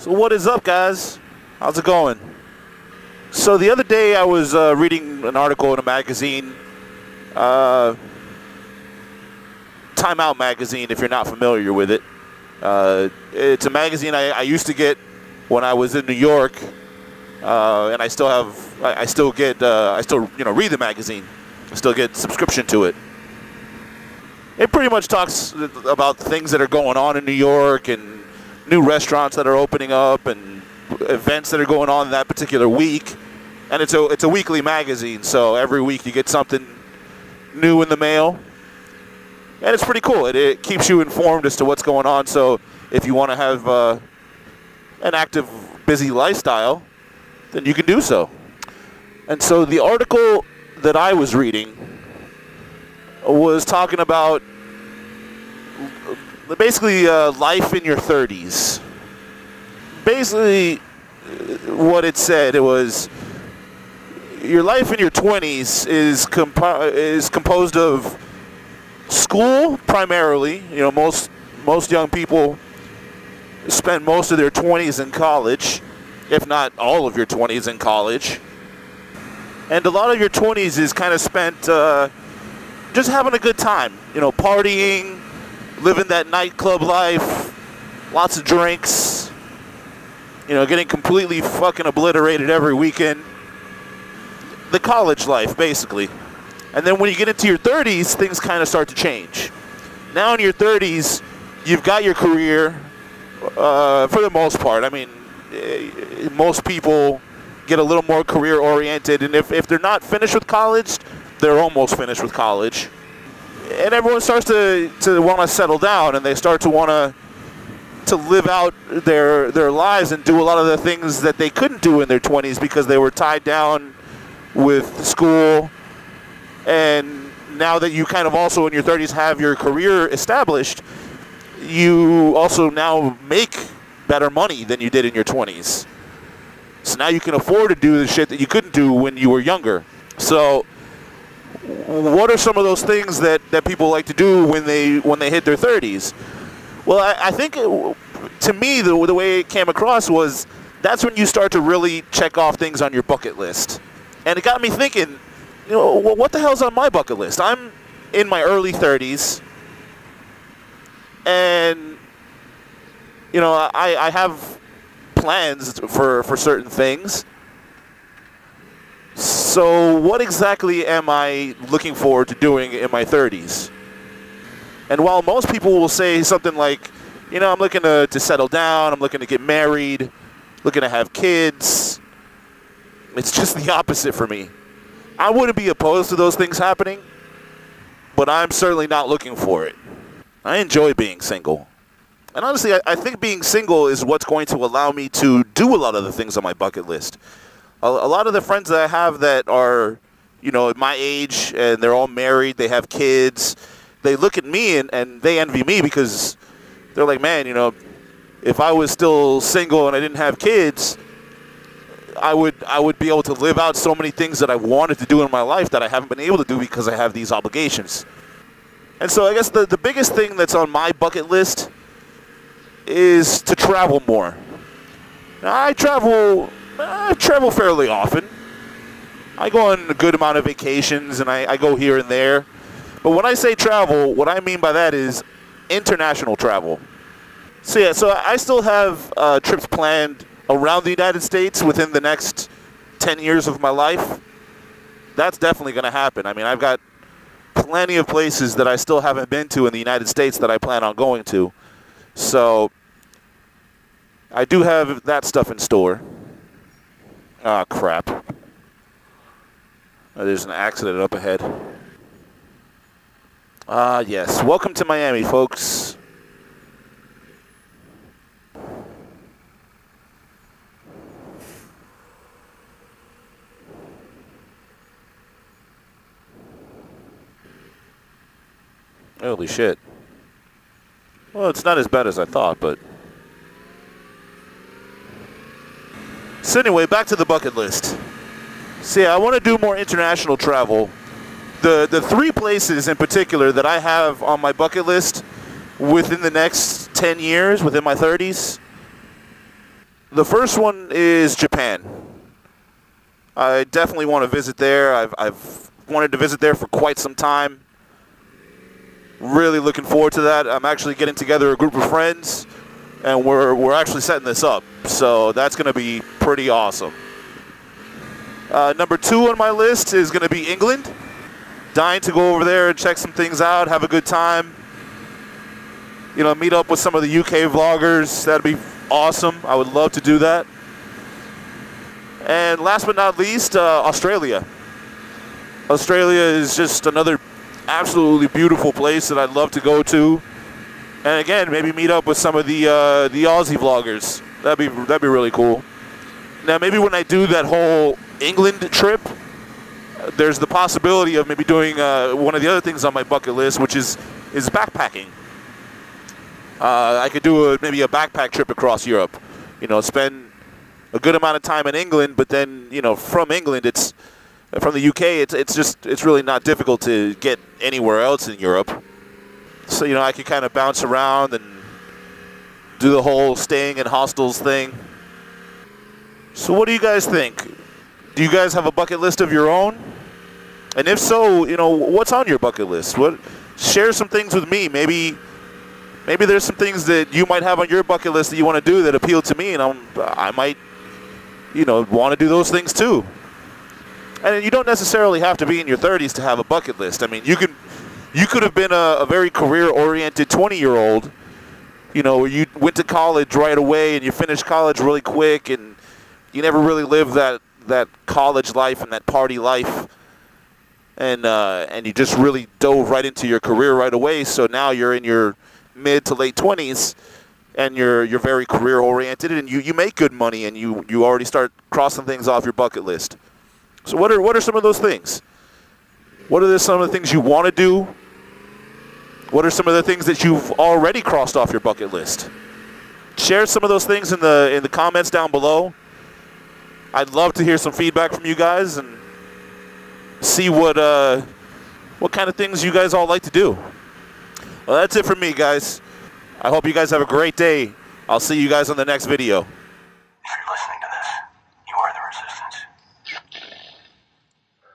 So what is up, guys? How's it going? So the other day I was reading an article in a magazine, Time Out magazine, if you're not familiar with it. It's a magazine I used to get when I was in New York, and I still read the magazine. I still get subscription to it. It pretty much talks about things that are going on in New York and new restaurants that are opening up and events that are going on that particular week. And it's a weekly magazine, so every week you get something new in the mail. And it's pretty cool. It keeps you informed as to what's going on. So if you want to have an active, busy lifestyle, then you can do so. And so the article that I was reading was talking about basically life in your 30s. Basically, what it said, it was your life in your 20s is composed of school primarily. You know, most young people spend most of their 20s in college, if not all of your 20s in college. And a lot of your 20s is kind of spent just having a good time, you know, partying, living that nightclub life, lots of drinks, you know, getting completely fucking obliterated every weekend. The college life, basically. And then when you get into your 30s, things kind of start to change. Now in your 30s, you've got your career, for the most part. I mean, most people get a little more career-oriented, and if they're not finished with college, they're almost finished with college. And everyone starts to want to settle down, and they start to want to live out their lives and do a lot of the things that they couldn't do in their 20s because they were tied down with school. And now that you kind of also in your 30s have your career established, you also now make better money than you did in your 20s. So now you can afford to do the shit that you couldn't do when you were younger. So what are some of those things that people like to do when they hit their 30s? Well, I think to me, the way it came across was that's when you start to really check off things on your bucket list. And it got me thinking, you know, what the hell's on my bucket list? I'm in my early 30s, and, you know, I have plans for certain things. So what exactly am I looking forward to doing in my 30s? And while most people will say something like, you know, I'm looking to settle down, I'm looking to get married, looking to have kids, it's just the opposite for me. I wouldn't be opposed to those things happening, but I'm certainly not looking for it. I enjoy being single. And honestly, I think being single is what's going to allow me to do a lot of the things on my bucket list. A lot of the friends that I have that are, you know, at my age, and they're all married, they have kids, they look at me and they envy me because they're like, man, you know, if I was still single and I didn't have kids, I would be able to live out so many things that I wanted to do in my life that I haven't been able to do because I have these obligations. And so I guess the biggest thing that's on my bucket list is to travel more. Now, I travel fairly often. I go on a good amount of vacations, and I go here and there. But when I say travel, what I mean by that is international travel. So yeah, so I still have trips planned around the United States within the next 10 years of my life. That's definitely going to happen. I mean, I've got plenty of places that I still haven't been to in the United States that I plan on going to. So I do have that stuff in store. Ah, crap. There's an accident up ahead. Ah, yes. Welcome to Miami, folks. Holy shit. Well, it's not as bad as I thought, but... So anyway, back to the bucket list. See, I want to do more international travel. The three places in particular that I have on my bucket list within the next 10 years, within my 30s, The first one is Japan. I definitely want to visit there. I've wanted to visit there for quite some time. Really looking forward to that. I'm actually getting together a group of friends, and we're actually setting this up. So that's going to be pretty awesome. Number 2 on my list is going to be England. Dying to go over there and check some things out, have a good time. You know, meet up with some of the UK vloggers. That'd be awesome. I would love to do that. And last but not least, Australia. Australia is just another absolutely beautiful place that I'd love to go to. And again, maybe meet up with some of the Aussie vloggers. That'd be really cool. Now, maybe when I do that whole England trip, there's the possibility of maybe doing one of the other things on my bucket list, which is backpacking. I could do maybe a backpack trip across Europe. You know, spend a good amount of time in England, but then, you know, from England, from the UK, it's really not difficult to get anywhere else in Europe. So, you know, I could kind of bounce around and do the whole staying in hostels thing. So what do you guys think? Do you guys have a bucket list of your own? And if so, you know, what's on your bucket list? Share some things with me. Maybe there's some things that you might have on your bucket list that you want to do that appeal to me, and I might, you know, want to do those things too. And you don't necessarily have to be in your 30s to have a bucket list. I mean, you could have been a very career-oriented 20-year-old. You know, you went to college right away and you finished college really quick, and you never really lived that college life and that party life. And you just really dove right into your career right away. So now you're in your mid to late 20s, and you're very career oriented, and you make good money, and you already start crossing things off your bucket list. So what are some of those things? What are some of the things you want to do? What are some of the things that you've already crossed off your bucket list? Share some of those things in the comments down below. I'd love to hear some feedback from you guys and see what kind of things you guys all like to do. Well, that's it for me, guys. I hope you guys have a great day. I'll see you guys on the next video.